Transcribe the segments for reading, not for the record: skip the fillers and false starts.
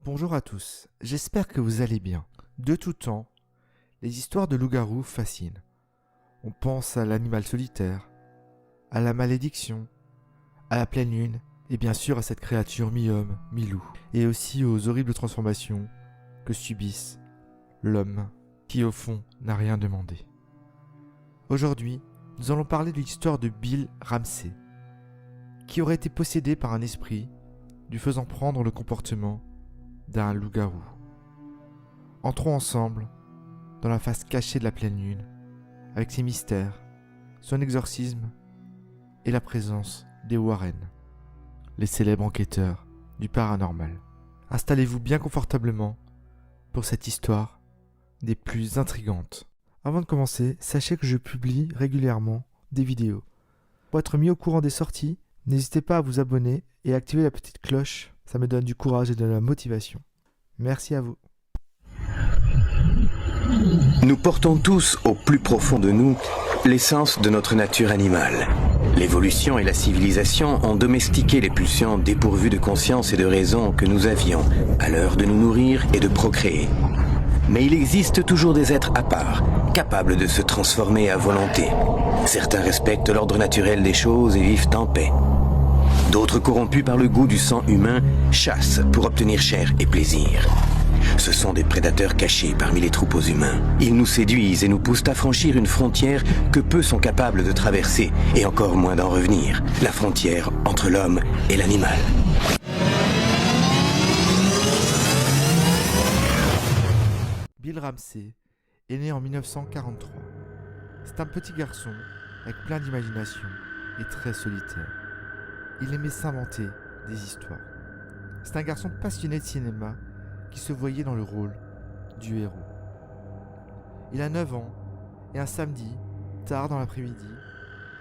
Bonjour à tous, j'espère que vous allez bien. De tout temps, les histoires de loups-garous fascinent. On pense à l'animal solitaire, à la malédiction, à la pleine lune, et bien sûr à cette créature mi-homme, mi-loup, et aussi aux horribles transformations que subissent l'homme, qui au fond n'a rien demandé. Aujourd'hui, nous allons parler de l'histoire de Bill Ramsey, qui aurait été possédé par un esprit lui faisant prendre le comportement d'un loup-garou. Entrons ensemble dans la face cachée de la pleine lune, avec ses mystères, son exorcisme et la présence des Warren, les célèbres enquêteurs du paranormal. Installez-vous bien confortablement pour cette histoire des plus intrigantes. Avant de commencer, sachez que je publie régulièrement des vidéos. Pour être mis au courant des sorties, n'hésitez pas à vous abonner et à activer la petite cloche, ça me donne du courage et de la motivation. Merci à vous. Nous portons tous au plus profond de nous l'essence de notre nature animale. L'évolution et la civilisation ont domestiqué les pulsions dépourvues de conscience et de raison que nous avions à l'heure de nous nourrir et de procréer. Mais il existe toujours des êtres à part, capables de se transformer à volonté. Certains respectent l'ordre naturel des choses et vivent en paix. D'autres, corrompus par le goût du sang humain, chassent pour obtenir chair et plaisir. Ce sont des prédateurs cachés parmi les troupeaux humains. Ils nous séduisent et nous poussent à franchir une frontière que peu sont capables de traverser, et encore moins d'en revenir. La frontière entre l'homme et l'animal. Bill Ramsey est né en 1943. C'est un petit garçon avec plein d'imagination et très solitaire. Il aimait s'inventer des histoires. C'est un garçon passionné de cinéma qui se voyait dans le rôle du héros. Il a 9 ans et un samedi, tard dans l'après-midi,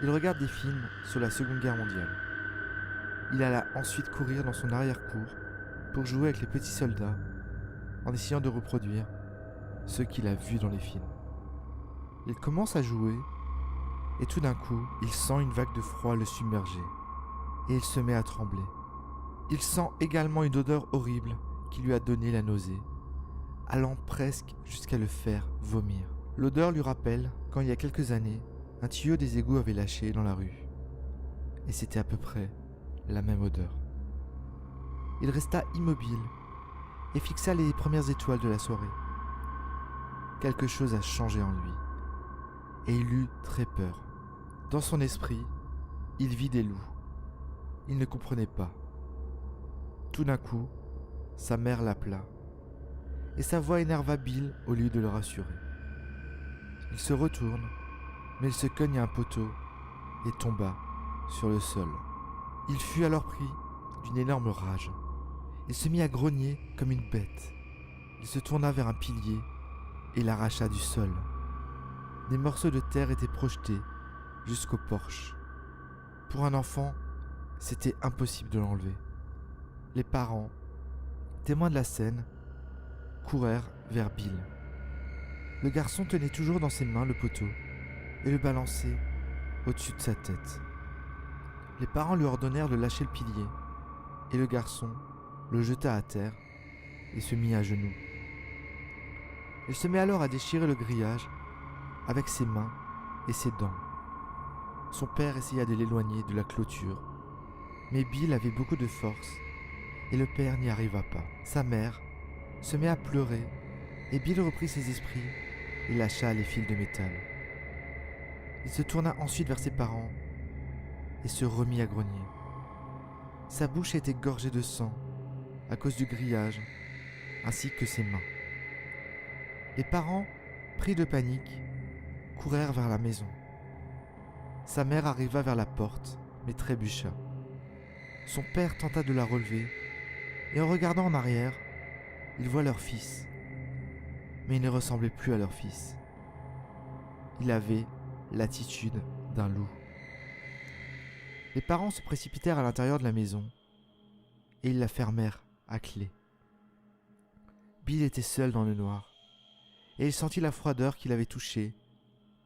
il regarde des films sur la Seconde Guerre mondiale. Il alla ensuite courir dans son arrière-cour pour jouer avec les petits soldats en essayant de reproduire ce qu'il a vu dans les films. Il commence à jouer et tout d'un coup, il sent une vague de froid le submerger et il se met à trembler. Il sent également une odeur horrible qui lui a donné la nausée, allant presque jusqu'à le faire vomir. L'odeur lui rappelle quand il y a quelques années, un tuyau des égouts avait lâché dans la rue. Et c'était à peu près la même odeur. Il resta immobile et fixa les premières étoiles de la soirée. Quelque chose a changé en lui et il eut très peur. Dans son esprit, il vit des loups. Il ne comprenait pas. Tout d'un coup, sa mère l'appela et sa voix énerva Bill au lieu de le rassurer. Il se retourne, mais il se cogne à un poteau et tomba sur le sol. Il fut alors pris d'une énorme rage. Il se mit à grogner comme une bête. Il se tourna vers un pilier et l'arracha du sol. Des morceaux de terre étaient projetés jusqu'au porche. Pour un enfant, c'était impossible de l'enlever. Les parents, témoins de la scène, courèrent vers Bill. Le garçon tenait toujours dans ses mains le poteau et le balançait au-dessus de sa tête. Les parents lui ordonnèrent de lâcher le pilier et le garçon le jeta à terre et se mit à genoux. Il se mit alors à déchirer le grillage avec ses mains et ses dents. Son père essaya de l'éloigner de la clôture, mais Bill avait beaucoup de force et le père n'y arriva pas. Sa mère se mit à pleurer et Bill reprit ses esprits et lâcha les fils de métal. Il se tourna ensuite vers ses parents et se remit à grogner. Sa bouche était gorgée de sang à cause du grillage ainsi que ses mains. Les parents, pris de panique, courèrent vers la maison. Sa mère arriva vers la porte mais trébucha. Son père tenta de la relever et en regardant en arrière, ils voient leur fils. Mais il ne ressemblait plus à leur fils. Il avait l'attitude d'un loup. Les parents se précipitèrent à l'intérieur de la maison et ils la fermèrent à clé. Bill était seul dans le noir et il sentit la froideur qu'il avait touchée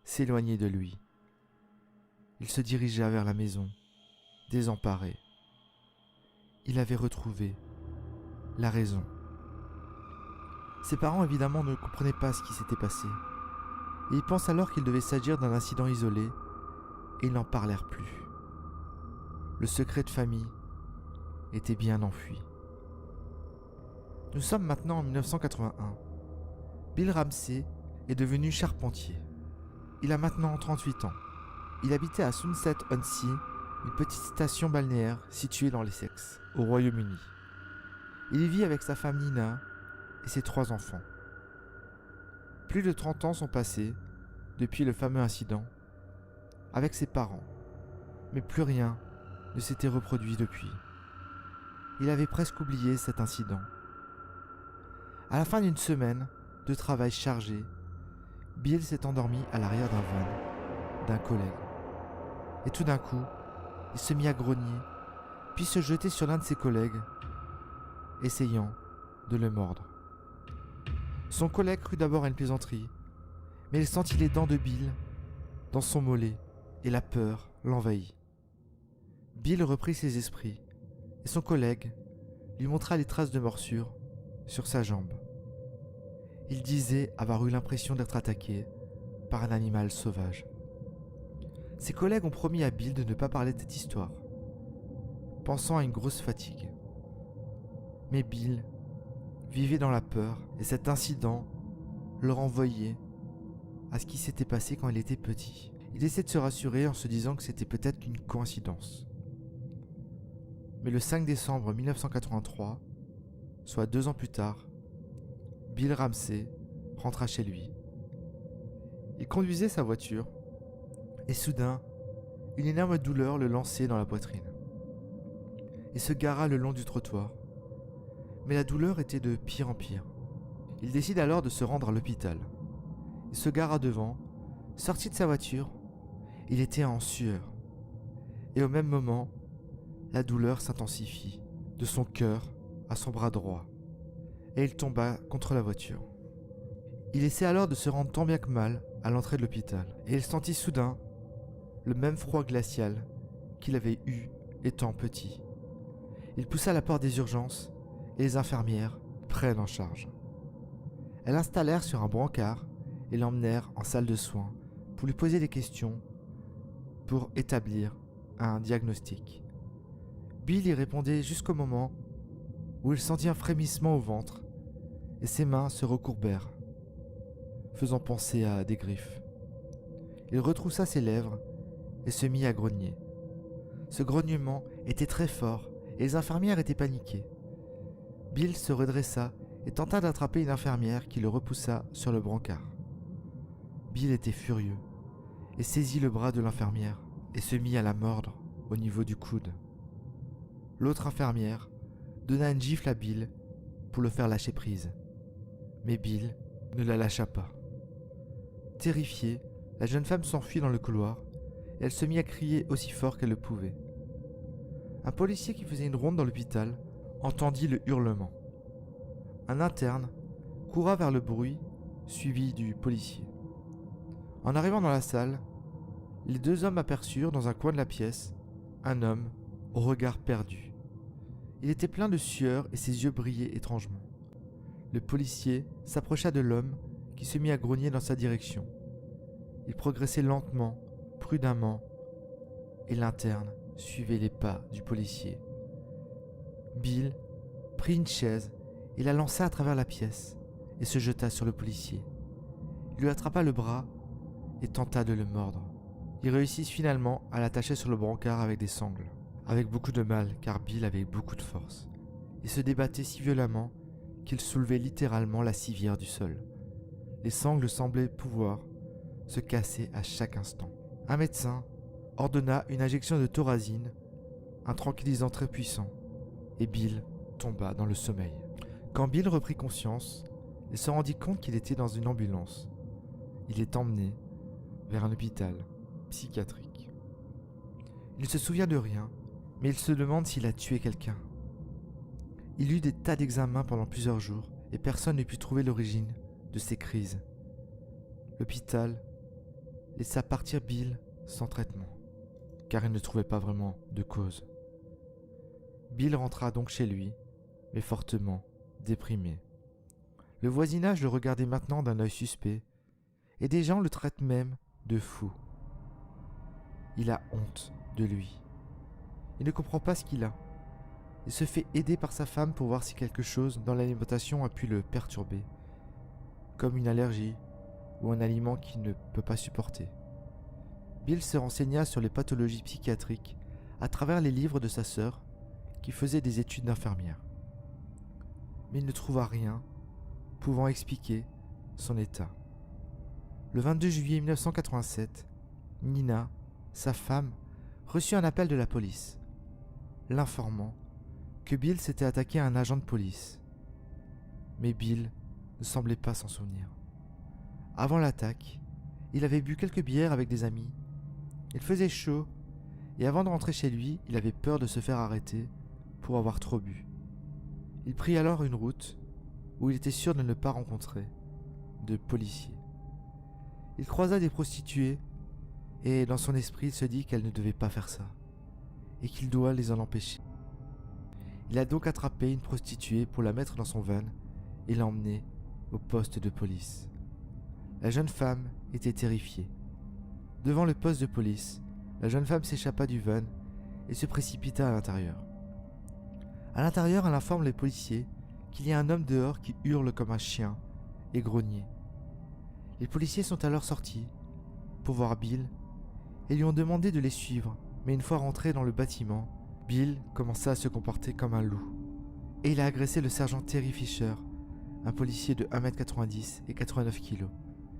s'éloigner de lui. Il se dirigea vers la maison, désemparé. Il avait retrouvé la raison. Ses parents évidemment ne comprenaient pas ce qui s'était passé. Et ils pensent alors qu'il devait s'agir d'un incident isolé et ils n'en parlèrent plus. Le secret de famille était bien enfui. Nous sommes maintenant en 1981. Bill Ramsey est devenu charpentier. Il a maintenant 38 ans. Il habitait à Sunset-on-Sea, une petite station balnéaire située dans l'Essex, au Royaume-Uni. Il y vit avec sa femme Nina et ses 3 enfants. Plus de 30 ans sont passés depuis le fameux incident avec ses parents, mais plus rien ne s'était reproduit depuis. Il avait presque oublié cet incident. À la fin d'une semaine de travail chargé, Bill s'est endormi à l'arrière d'un van d'un collègue. Et tout d'un coup, il se mit à grogner, puis se jeter sur l'un de ses collègues, essayant de le mordre. Son collègue crut d'abord à une plaisanterie, mais il sentit les dents de Bill dans son mollet et la peur l'envahit. Bill reprit ses esprits et son collègue lui montra les traces de morsure sur sa jambe. Il disait avoir eu l'impression d'être attaqué par un animal sauvage. Ses collègues ont promis à Bill de ne pas parler de cette histoire, pensant à une grosse fatigue. Mais Bill vivait dans la peur et cet incident le renvoyait à ce qui s'était passé quand il était petit. Il essaie de se rassurer en se disant que c'était peut-être une coïncidence. Mais le 5 décembre 1983, soit 2 ans plus tard, Bill Ramsey rentra chez lui. Il conduisait sa voiture et soudain, une énorme douleur le lançait dans la poitrine. Il se gara le long du trottoir, mais la douleur était de pire en pire. Il décide alors de se rendre à l'hôpital. Il se gara devant, sortit de sa voiture, il était en sueur. Et au même moment, la douleur s'intensifie, de son cœur à son bras droit, et il tomba contre la voiture. Il essaie alors de se rendre tant bien que mal à l'entrée de l'hôpital, et il sentit soudain le même froid glacial qu'il avait eu étant petit. Il poussa la porte des urgences, et les infirmières prennent en charge. Elles l'installèrent sur un brancard et l'emmenèrent en salle de soins pour lui poser des questions pour établir un diagnostic. Bill y répondait jusqu'au moment où il sentit un frémissement au ventre et ses mains se recourbèrent, faisant penser à des griffes. Il retroussa ses lèvres et se mit à grogner. Ce grognement était très fort et les infirmières étaient paniquées. Bill se redressa et tenta d'attraper une infirmière qui le repoussa sur le brancard. Bill était furieux et saisit le bras de l'infirmière et se mit à la mordre au niveau du coude. L'autre infirmière donna une gifle à Bill pour le faire lâcher prise. Mais Bill ne la lâcha pas. Terrifiée, la jeune femme s'enfuit dans le couloir et elle se mit à crier aussi fort qu'elle le pouvait. Un policier qui faisait une ronde dans l'hôpital entendit le hurlement. Un interne courut vers le bruit, suivi du policier. En arrivant dans la salle, les 2 hommes aperçurent dans un coin de la pièce un homme au regard perdu. Il était plein de sueur et ses yeux brillaient étrangement. Le policier s'approcha de l'homme qui se mit à grogner dans sa direction. Il progressait lentement, prudemment, et l'interne suivait les pas du policier. Bill prit une chaise et la lança à travers la pièce et se jeta sur le policier. Il lui attrapa le bras et tenta de le mordre. Il réussit finalement à l'attacher sur le brancard avec des sangles, avec beaucoup de mal car Bill avait beaucoup de force. Il se débattait si violemment qu'il soulevait littéralement la civière du sol. Les sangles semblaient pouvoir se casser à chaque instant. Un médecin ordonna une injection de thorazine, un tranquillisant très puissant, et Bill tomba dans le sommeil. Quand Bill reprit conscience, il se rendit compte qu'il était dans une ambulance. Il est emmené vers un hôpital psychiatrique. Il ne se souvient de rien, mais il se demande s'il a tué quelqu'un. Il eut des tas d'examens pendant plusieurs jours et personne ne put trouver l'origine de ces crises. L'hôpital laissa partir Bill sans traitement, car il ne trouvait pas vraiment de cause. Bill rentra donc chez lui, mais fortement déprimé. Le voisinage le regardait maintenant d'un œil suspect, et des gens le traitent même de fou. Il a honte de lui. Il ne comprend pas ce qu'il a. Il se fait aider par sa femme pour voir si quelque chose dans l'alimentation a pu le perturber, comme une allergie ou un aliment qu'il ne peut pas supporter. Bill se renseigna sur les pathologies psychiatriques à travers les livres de sa sœur qui faisait des études d'infirmière. Mais il ne trouva rien pouvant expliquer son état. Le 22 juillet 1987, Nina, sa femme, reçut un appel de la police, l'informant que Bill s'était attaqué à un agent de police. Mais Bill ne semblait pas s'en souvenir. Avant l'attaque, il avait bu quelques bières avec des amis. Il faisait chaud et avant de rentrer chez lui, il avait peur de se faire arrêter pour avoir trop bu. Il prit alors une route où il était sûr de ne pas rencontrer de policiers. Il croisa des prostituées et dans son esprit il se dit qu'elle ne devait pas faire ça et qu'il doit les en empêcher. Il a donc attrapé une prostituée pour la mettre dans son van et l'a emmenée au poste de police. La jeune femme était terrifiée. Devant le poste de police, la jeune femme s'échappa du van et se précipita à l'intérieur. À l'intérieur, elle informe les policiers qu'il y a un homme dehors qui hurle comme un chien et grogner. Les policiers sont alors sortis pour voir Bill et lui ont demandé de les suivre, mais une fois rentré dans le bâtiment, Bill commença à se comporter comme un loup et il a agressé le sergent Terry Fisher, un policier de 1m90 et 89 kg.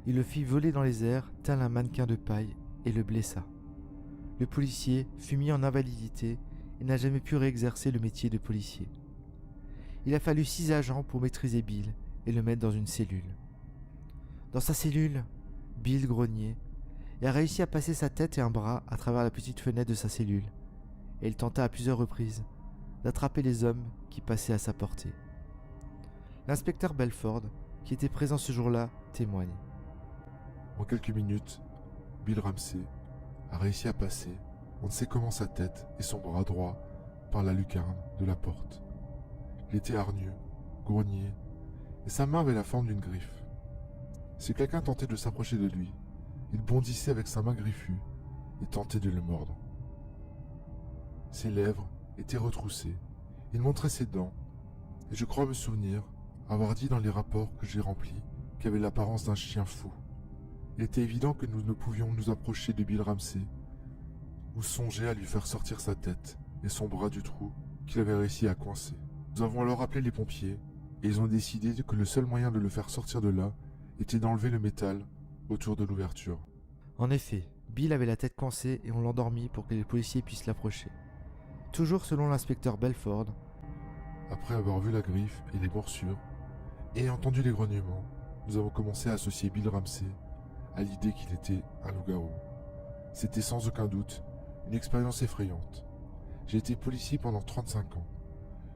Il le fit voler dans les airs tel un mannequin de paille et le blessa. Le policier fut mis en invalidité et n'a jamais pu réexercer le métier de policier. Il a fallu 6 agents pour maîtriser Bill et le mettre dans une cellule. Dans sa cellule, Bill grognait et a réussi à passer sa tête et un bras à travers la petite fenêtre de sa cellule, et il tenta à plusieurs reprises d'attraper les hommes qui passaient à sa portée. L'inspecteur Belford, qui était présent ce jour-là, témoigne. En quelques minutes, Bill Ramsey a réussi à passer, on ne sait comment, sa tête et son bras droit par la lucarne de la porte. Il était hargneux, grogné, et sa main avait la forme d'une griffe. Si quelqu'un tentait de s'approcher de lui, il bondissait avec sa main griffue et tentait de le mordre. Ses lèvres étaient retroussées, il montrait ses dents, et je crois me souvenir avoir dit dans les rapports que j'ai remplis qu'il avait l'apparence d'un chien fou. Il était évident que nous ne pouvions nous approcher de Bill Ramsey ou songer à lui faire sortir sa tête et son bras du trou qu'il avait réussi à coincer. Nous avons alors appelé les pompiers et ils ont décidé que le seul moyen de le faire sortir de là était d'enlever le métal autour de l'ouverture. En effet, Bill avait la tête coincée et on l'endormit pour que les policiers puissent l'approcher. Toujours selon l'inspecteur Belford, après avoir vu la griffe et les morsures et entendu les grognements, nous avons commencé à associer Bill Ramsey à l'idée qu'il était un loup-garou. C'était sans aucun doute une expérience effrayante. J'ai été policier pendant 35 ans.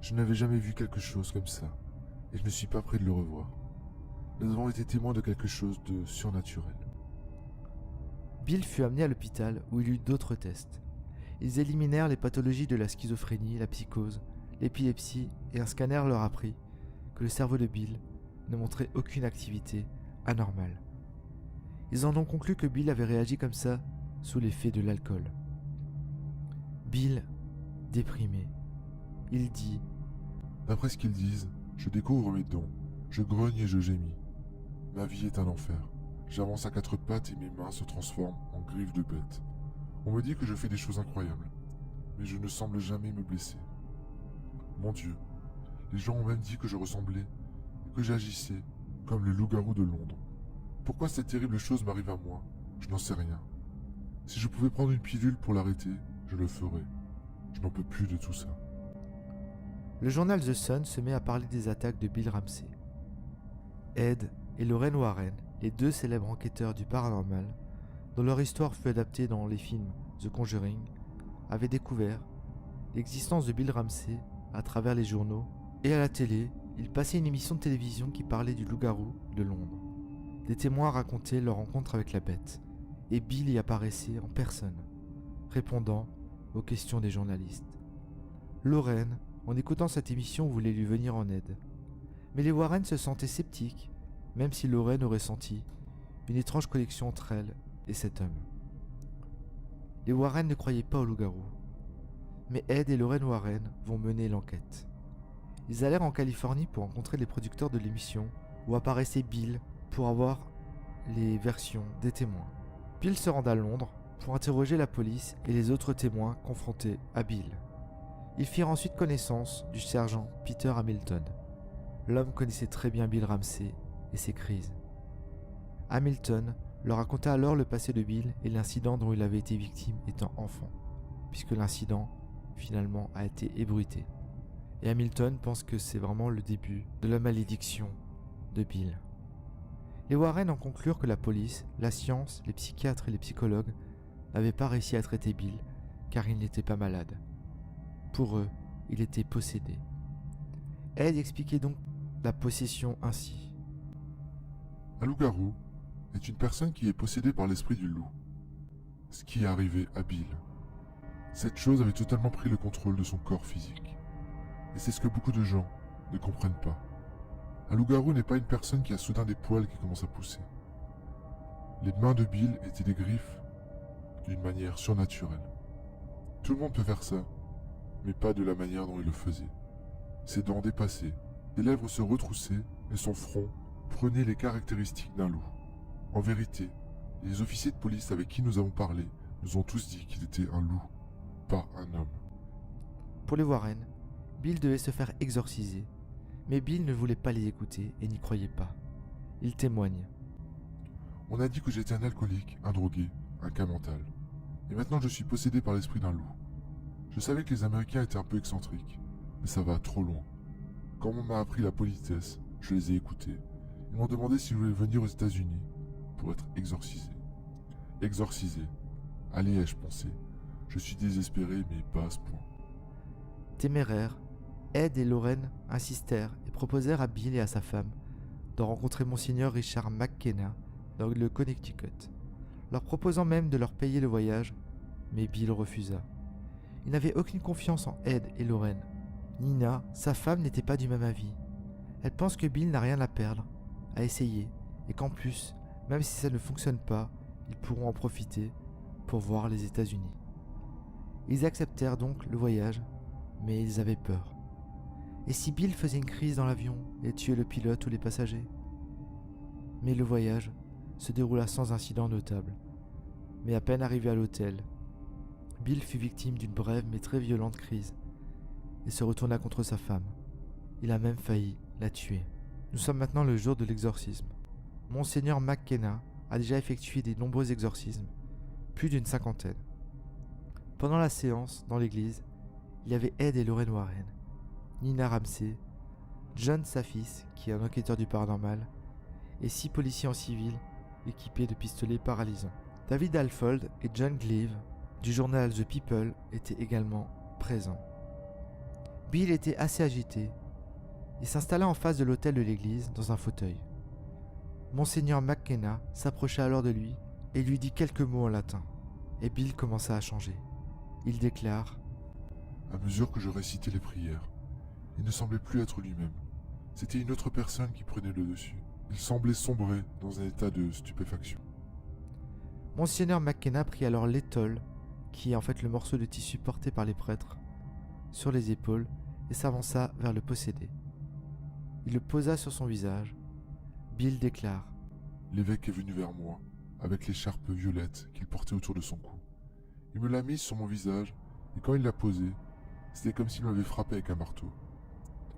Je n'avais jamais vu quelque chose comme ça et je ne suis pas prêt de le revoir. Nous avons été témoins de quelque chose de surnaturel. Bill fut amené à l'hôpital où il eut d'autres tests. Ils éliminèrent les pathologies de la schizophrénie, la psychose, l'épilepsie et un scanner leur apprit que le cerveau de Bill ne montrait aucune activité anormale. Ils en ont conclu que Bill avait réagi comme ça sous l'effet de l'alcool. Bill, déprimé, il dit « D'après ce qu'ils disent, je découvre mes dons, je grogne et je gémis. Ma vie est un enfer. J'avance à 4 pattes et mes mains se transforment en griffes de bête. On me dit que je fais des choses incroyables, mais je ne semble jamais me blesser. Mon Dieu, les gens ont même dit que je ressemblais et que j'agissais comme le loup-garou de Londres. Pourquoi cette terrible chose m'arrive à moi? Je n'en sais rien. Si je pouvais prendre une pilule pour l'arrêter, je le ferais. Je n'en peux plus de tout ça. » Le journal The Sun se met à parler des attaques de Bill Ramsey. Ed et Lorraine Warren, les 2 célèbres enquêteurs du paranormal, dont leur histoire fut adaptée dans les films The Conjuring, avaient découvert l'existence de Bill Ramsey à travers les journaux et à la télé. Ils passaient une émission de télévision qui parlait du loup-garou de Londres. Des témoins racontaient leur rencontre avec la bête, et Bill y apparaissait en personne, répondant aux questions des journalistes. Lorraine, en écoutant cette émission, voulait lui venir en aide, Mais les Warren se sentaient sceptiques, même si Lorraine aurait senti une étrange connexion entre elle et cet homme. Les Warren ne croyaient pas au loup-garou, mais Ed et Lorraine Warren vont mener l'enquête. Ils allèrent en Californie pour rencontrer les producteurs de l'émission où apparaissait Bill pour avoir les versions des témoins. Bill se rend à Londres pour interroger la police et les autres témoins confrontés à Bill. Ils firent ensuite connaissance du sergent Peter Hamilton. L'homme connaissait très bien Bill Ramsey et ses crises. Hamilton leur raconta alors le passé de Bill et l'incident dont il avait été victime étant enfant, puisque l'incident finalement a été ébruité. Et Hamilton pense que c'est vraiment le début de la malédiction de Bill. Les Warren en conclurent que la police, la science, les psychiatres et les psychologues n'avaient pas réussi à traiter Bill car il n'était pas malade. Pour eux, il était possédé. Ed expliquait donc la possession ainsi. Un loup-garou est une personne qui est possédée par l'esprit du loup. Ce qui est arrivé à Bill. Cette chose avait totalement pris le contrôle de son corps physique. Et c'est ce que beaucoup de gens ne comprennent pas. Un loup-garou n'est pas une personne qui a soudain des poils qui commencent à pousser. Les mains de Bill étaient des griffes d'une manière surnaturelle. Tout le monde peut faire ça, mais pas de la manière dont il le faisait. Ses dents dépassaient, ses lèvres se retroussaient et son front prenait les caractéristiques d'un loup. En vérité, les officiers de police avec qui nous avons parlé nous ont tous dit qu'il était un loup, pas un homme. Pour les Warren, Bill devait se faire exorciser, mais Bill ne voulait pas les écouter et n'y croyait pas. Il témoigne. On a dit que j'étais un alcoolique, un drogué, un cas mental. Et maintenant je suis possédé par l'esprit d'un loup. Je savais que les Américains étaient un peu excentriques, mais ça va trop loin. Quand on m'a appris la politesse, je les ai écoutés. Ils m'ont demandé si je voulais venir aux États-Unis pour être exorcisé. Exorcisé. Allez, ai-je pensé. Je suis désespéré, mais pas à ce point. Téméraires, Ed et Lorraine insistèrent et proposèrent à Bill et à sa femme de rencontrer Monseigneur Richard McKenna dans le Connecticut, leur proposant même de leur payer le voyage, mais Bill refusa. Il n'avait aucune confiance en Ed et Lorraine. Nina, sa femme, n'était pas du même avis. Elle pense que Bill n'a rien à perdre, à essayer, et qu'en plus, même si ça ne fonctionne pas, ils pourront en profiter pour voir les États-Unis. Ils acceptèrent donc le voyage, mais ils avaient peur. Et si Bill faisait une crise dans l'avion et tuait le pilote ou les passagers? Mais le voyage se déroula sans incident notable. Mais à peine arrivé à l'hôtel, Bill fut victime d'une brève mais très violente crise et se retourna contre sa femme. Il a même failli la tuer. Nous sommes maintenant le jour de l'exorcisme. Monseigneur McKenna a déjà effectué de nombreux exorcismes, plus d'une 50aine. Pendant la séance, dans l'église, il y avait Ed et Lorraine Warren, Nina Ramsey, John Safis, qui est un enquêteur du paranormal, et 6 policiers en civil équipés de pistolets paralysants. David Alfold et John Gleave, du journal The People, étaient également présents. Bill était assez agité. Il s'installa en face de l'autel de l'église, dans un fauteuil. Monseigneur McKenna s'approcha alors de lui et lui dit quelques mots en latin. Et Bill commença à changer. Il déclare: À mesure que je récitais les prières, il ne semblait plus être lui-même. C'était une autre personne qui prenait le dessus. Il semblait sombrer dans un état de stupéfaction. Monseigneur McKenna prit alors l'étole, qui est en fait le morceau de tissu porté par les prêtres, sur les épaules et s'avança vers le possédé. Il le posa sur son visage. Bill déclare: L'évêque est venu vers moi, avec l'écharpe violette qu'il portait autour de son cou. Il me l'a mise sur mon visage, et quand il l'a posée, c'était comme s'il m'avait frappé avec un marteau.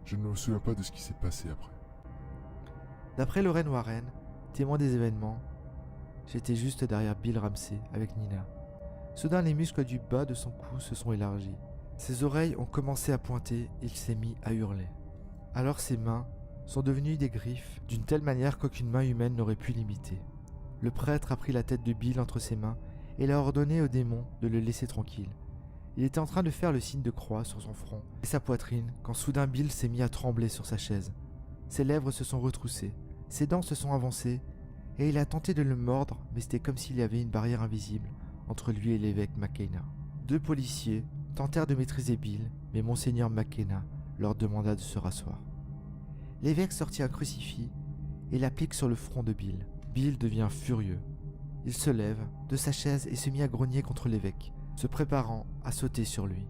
Je ne me souviens pas de ce qui s'est passé après. D'après Lorraine Warren, témoin des événements, j'étais juste derrière Bill Ramsey avec Nina. Soudain, les muscles du bas de son cou se sont élargis. Ses oreilles ont commencé à pointer et il s'est mis à hurler. Alors ses mains sont devenues des griffes d'une telle manière qu'aucune main humaine n'aurait pu l'imiter. Le prêtre a pris la tête de Bill entre ses mains et il a ordonné au démon de le laisser tranquille. Il était en train de faire le signe de croix sur son front et sa poitrine quand soudain Bill s'est mis à trembler sur sa chaise. Ses lèvres se sont retroussées, ses dents se sont avancées et il a tenté de le mordre, mais c'était comme s'il y avait une barrière invisible entre lui et l'évêque McKenna. 2 policiers tentèrent de maîtriser Bill, mais Monseigneur McKenna leur demanda de se rasseoir. L'évêque sortit un crucifix et l'applique sur le front de Bill. Bill devient furieux. Il se lève de sa chaise et se mit à grogner contre l'évêque, se préparant à sauter sur lui.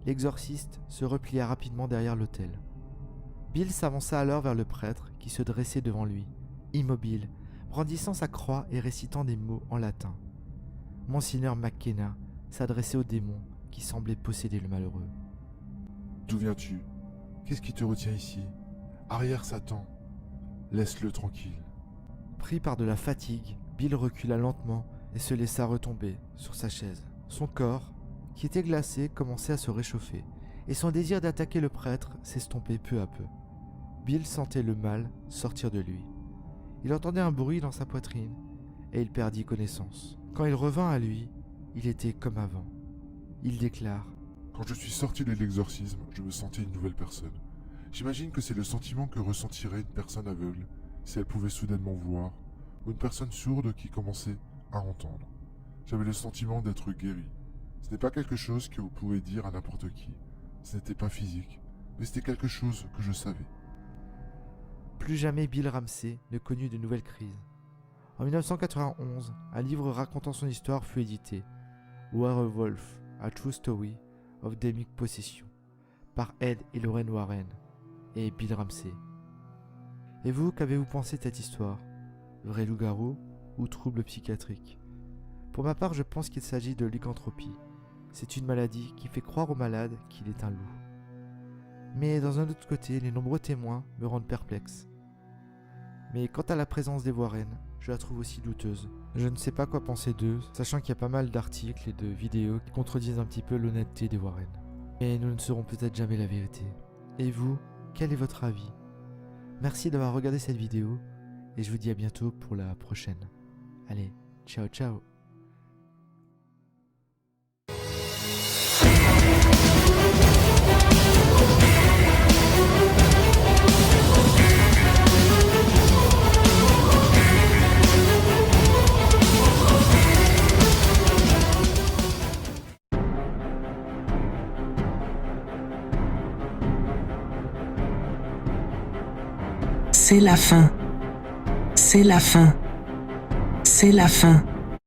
L'exorciste se replia rapidement derrière l'autel. Bill s'avança alors vers le prêtre qui se dressait devant lui, immobile, brandissant sa croix et récitant des mots en latin. Monseigneur McKenna s'adressait au démon qui semblait posséder le malheureux. « D'où viens-tu? Qu'est-ce qui te retient ici? Arrière, Satan. Laisse-le tranquille. » Pris par de la fatigue, Bill recula lentement et se laissa retomber sur sa chaise. Son corps, qui était glacé, commençait à se réchauffer, et son désir d'attaquer le prêtre s'estompait peu à peu. Bill sentait le mal sortir de lui. Il entendait un bruit dans sa poitrine, et il perdit connaissance. Quand il revint à lui, il était comme avant. Il déclare: « Quand je suis sorti de l'exorcisme, je me sentais une nouvelle personne. J'imagine que c'est le sentiment que ressentirait une personne aveugle si elle pouvait soudainement voir, ou une personne sourde qui commençait à entendre. J'avais le sentiment d'être guéri. Ce n'est pas quelque chose que vous pouvez dire à n'importe qui. Ce n'était pas physique, mais c'était quelque chose que je savais. » Plus jamais Bill Ramsey ne connut de nouvelles crises. En 1991, un livre racontant son histoire fut édité, Werewolf, A True Story of Demonic Possession, par Ed et Lorraine Warren et Bill Ramsey. Et vous, qu'avez-vous pensé de cette histoire? Vrai loup-garou ou trouble psychiatrique? Pour ma part, je pense qu'il s'agit de lycanthropie. C'est une maladie qui fait croire au malade qu'il est un loup. Mais d'un autre côté, les nombreux témoins me rendent perplexe. Mais quant à la présence des Warren, je la trouve aussi douteuse. Je ne sais pas quoi penser d'eux, sachant qu'il y a pas mal d'articles et de vidéos qui contredisent un petit peu l'honnêteté des Warren. Et nous ne saurons peut-être jamais la vérité. Et vous, quel est votre avis? Merci d'avoir regardé cette vidéo, et je vous dis à bientôt pour la prochaine. Allez, ciao ciao. C'est la fin. C'est la fin. C'est la fin.